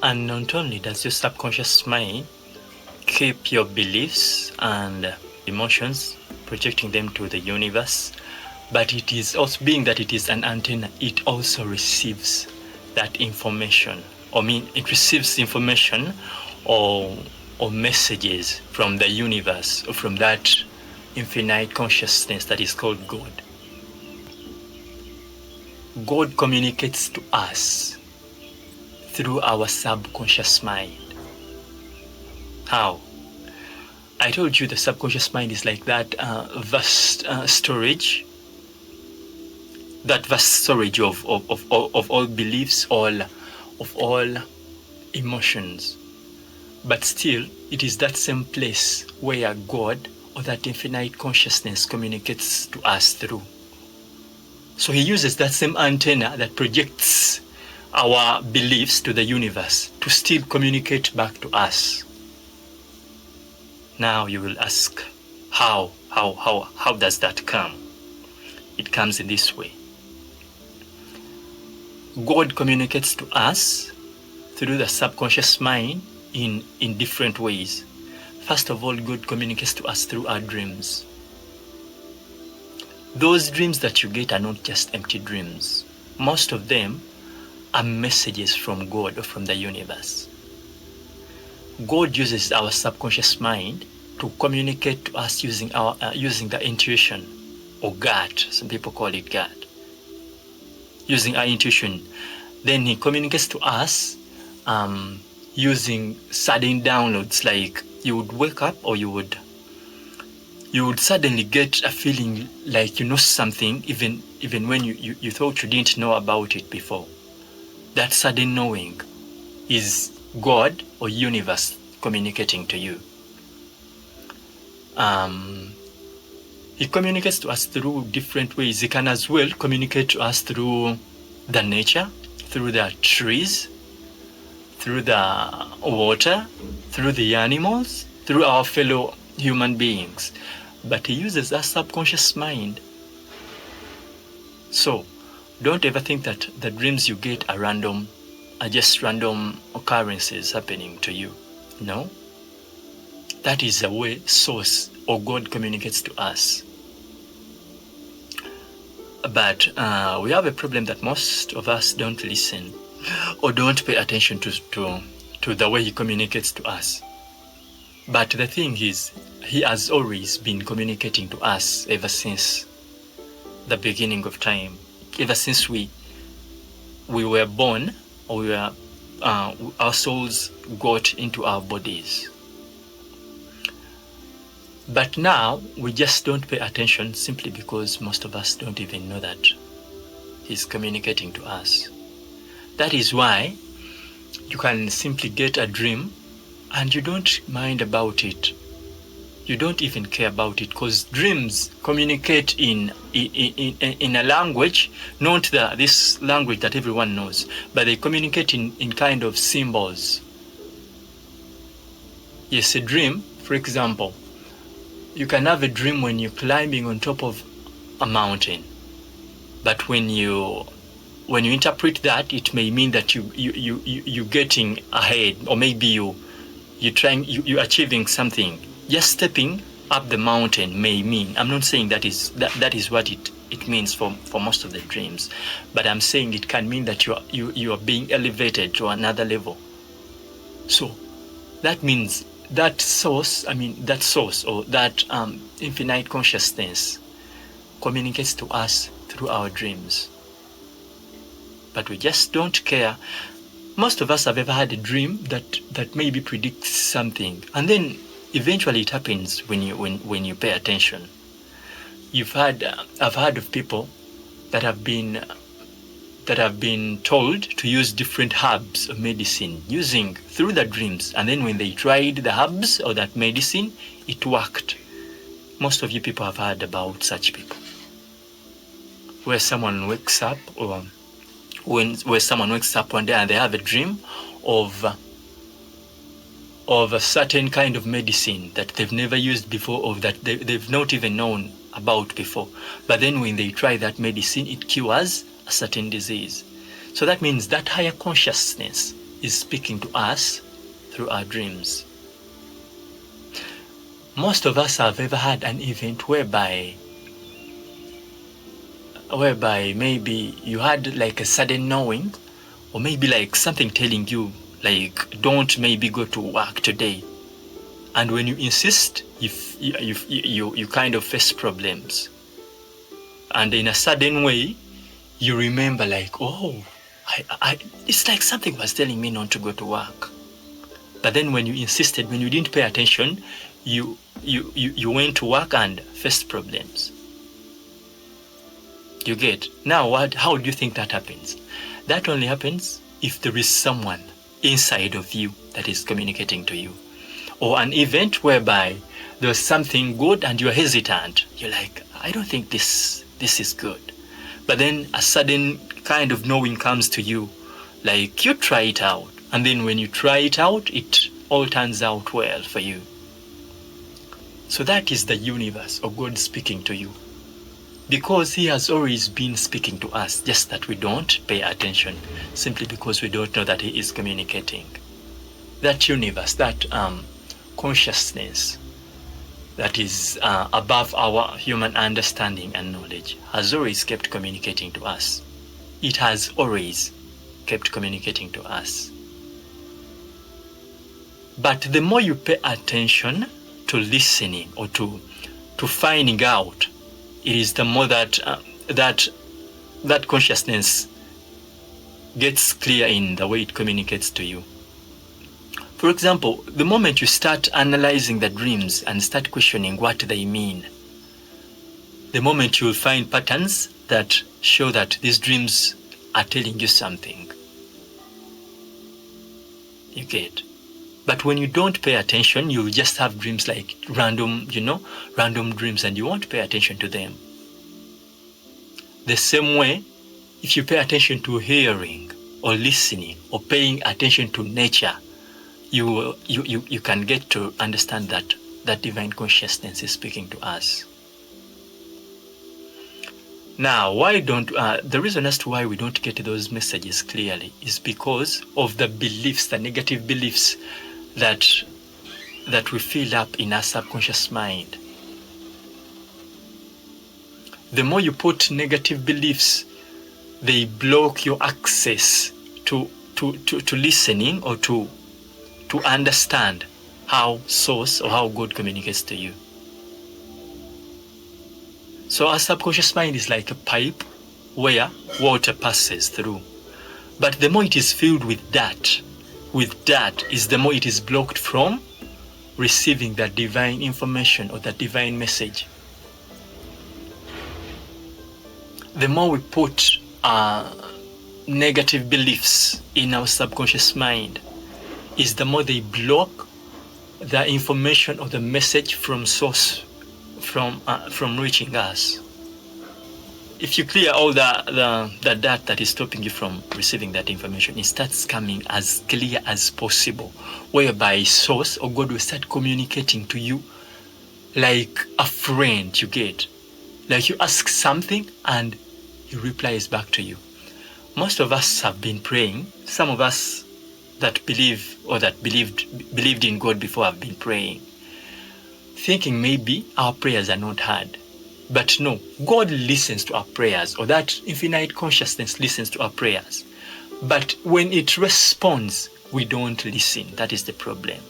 And not only does your subconscious mind keep your beliefs and emotions, projecting them to the universe, but it is also, being that it is an antenna, it also receives that information. It receives information or messages from the universe, or from that infinite consciousness that is called God. God communicates to us through our subconscious mind. How? I told you the subconscious mind is like that vast storage, of all beliefs, of all emotions. But still, it is that same place where God, or that infinite consciousness, communicates to us through. So he uses that same antenna that projects our beliefs to the universe to still communicate back to us. Now you will ask, how does that come? It comes in this way. God communicates to us through the subconscious mind in different ways. First of all, God communicates to us through our dreams. Those dreams that you get are not just empty dreams. Most of them are messages from God or from the universe. God uses our subconscious mind to communicate to us using the intuition, or gut. Some people call it gut. Using our intuition, then he communicates to us using sudden downloads. Like you would wake up, or you would suddenly get a feeling like you know something, even when you thought you didn't know about it before. That sudden knowing is God or universe communicating to you. He communicates to us through different ways. He can as well communicate to us through the nature, through the trees, through the water, through the animals, through our fellow human beings. But he uses our subconscious mind. So don't ever think that the dreams you get are just random occurrences happening to you. No. That is the way Source or God communicates to us. But we have a problem that most of us don't listen or don't pay attention to the way he communicates to us. But the thing is, he has always been communicating to us ever since the beginning of time. Ever since we were born, or our souls got into our bodies. But now we just don't pay attention, simply because most of us don't even know that he's communicating to us. That is why you can simply get a dream and you don't mind about it. You don't even care about it, because dreams communicate in a language, not this language that everyone knows, but they communicate in kind of symbols. Yes, a dream, for example, you can have a dream when you're climbing on top of a mountain, but when you interpret that, it may mean that you're getting ahead, or maybe you're achieving something. Just stepping up the mountain may mean, I'm not saying that is what it means for most of the dreams, but I'm saying it can mean that you are being elevated to another level. So that means that source or that infinite consciousness communicates to us through our dreams. But we just don't care. Most of us have ever had a dream that maybe predicts something, and then eventually it happens when you pay attention. I've heard of people that have been told to use different herbs of medicine through the dreams, and then when they tried the herbs or that medicine, it worked. Most of you people have heard about such people, where someone wakes up, or where someone wakes up one day and they have a dream of a certain kind of medicine that they've never used before, or that they've not even known about before. But then when they try that medicine, it cures a certain disease. So that means that higher consciousness is speaking to us through our dreams. Most of us have ever had an event whereby maybe you had like a sudden knowing, or maybe like something telling you like, don't maybe go to work today. And when you insist, you kind of face problems. And in a sudden way, you remember like, oh, it's like something was telling me not to go to work. But then when you insisted, when you didn't pay attention, you went to work and faced problems. You get? Now how do you think that happens? That only happens if there is someone inside of you that is communicating to you. Or an event whereby there's something good and you're hesitant. You're like, I don't think this is good. But then a sudden kind of knowing comes to you, like you try it out. And then when you try it out, it all turns out well for you. So that is the universe or God speaking to you. Because he has always been speaking to us, just that we don't pay attention, simply because we don't know that he is communicating. That universe, that consciousness that is above our human understanding and knowledge has always kept communicating to us. It has always kept communicating to us. But the more you pay attention to listening or to finding out, it is the more that that consciousness gets clear in the way it communicates to you. For example, the moment you start analyzing the dreams and start questioning what they mean, the moment you will find patterns that show that these dreams are telling you something. You get? But when you don't pay attention, you just have dreams like random dreams, and you won't pay attention to them. The same way, if you pay attention to hearing or listening or paying attention to nature, you can get to understand that divine consciousness is speaking to us. Now, the reason as to why we don't get those messages clearly is because of the beliefs, the negative beliefs that we fill up in our subconscious mind. The more you put negative beliefs, they block your access to listening or to understand how source or how God communicates to you. So our subconscious mind is like a pipe where water passes through. But the more it is filled with dirt is the more it is blocked from receiving that divine information or that divine message. The more we put negative beliefs in our subconscious mind, is the more they block the information or the message from source, from reaching us. If you clear all the dirt that is stopping you from receiving that information, it starts coming as clear as possible, whereby source or God will start communicating to you like a friend. You get? Like you ask something and he replies back to you. Most of us have been praying. Some of us that believe or that believed in God before have been praying, thinking maybe our prayers are not heard. But no, God listens to our prayers, or that infinite consciousness listens to our prayers. But when it responds, we don't listen. That is the problem.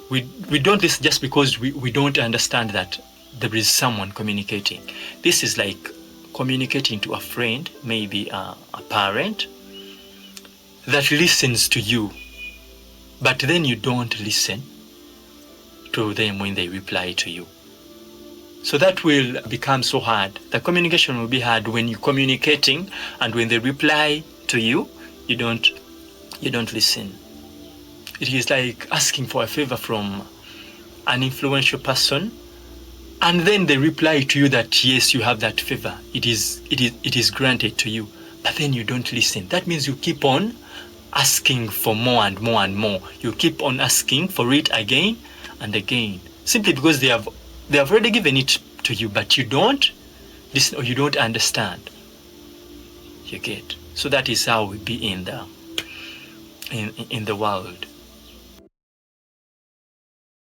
We don't listen just because we don't understand that there is someone communicating. This is like communicating to a friend, maybe a parent, that listens to you, but then you don't listen to them when they reply to you. So that will become so hard. The communication will be hard when you're communicating, and when they reply to you, you don't listen. It is like asking for a favor from an influential person, and then they reply to you that yes, you have that favor. It is granted to you, but then you don't listen. That means you keep on asking for more and more and more. You keep on asking for it again and again, simply because they have already given it to you, but you don't listen or you don't understand. You get? So that is how we be in the in the world.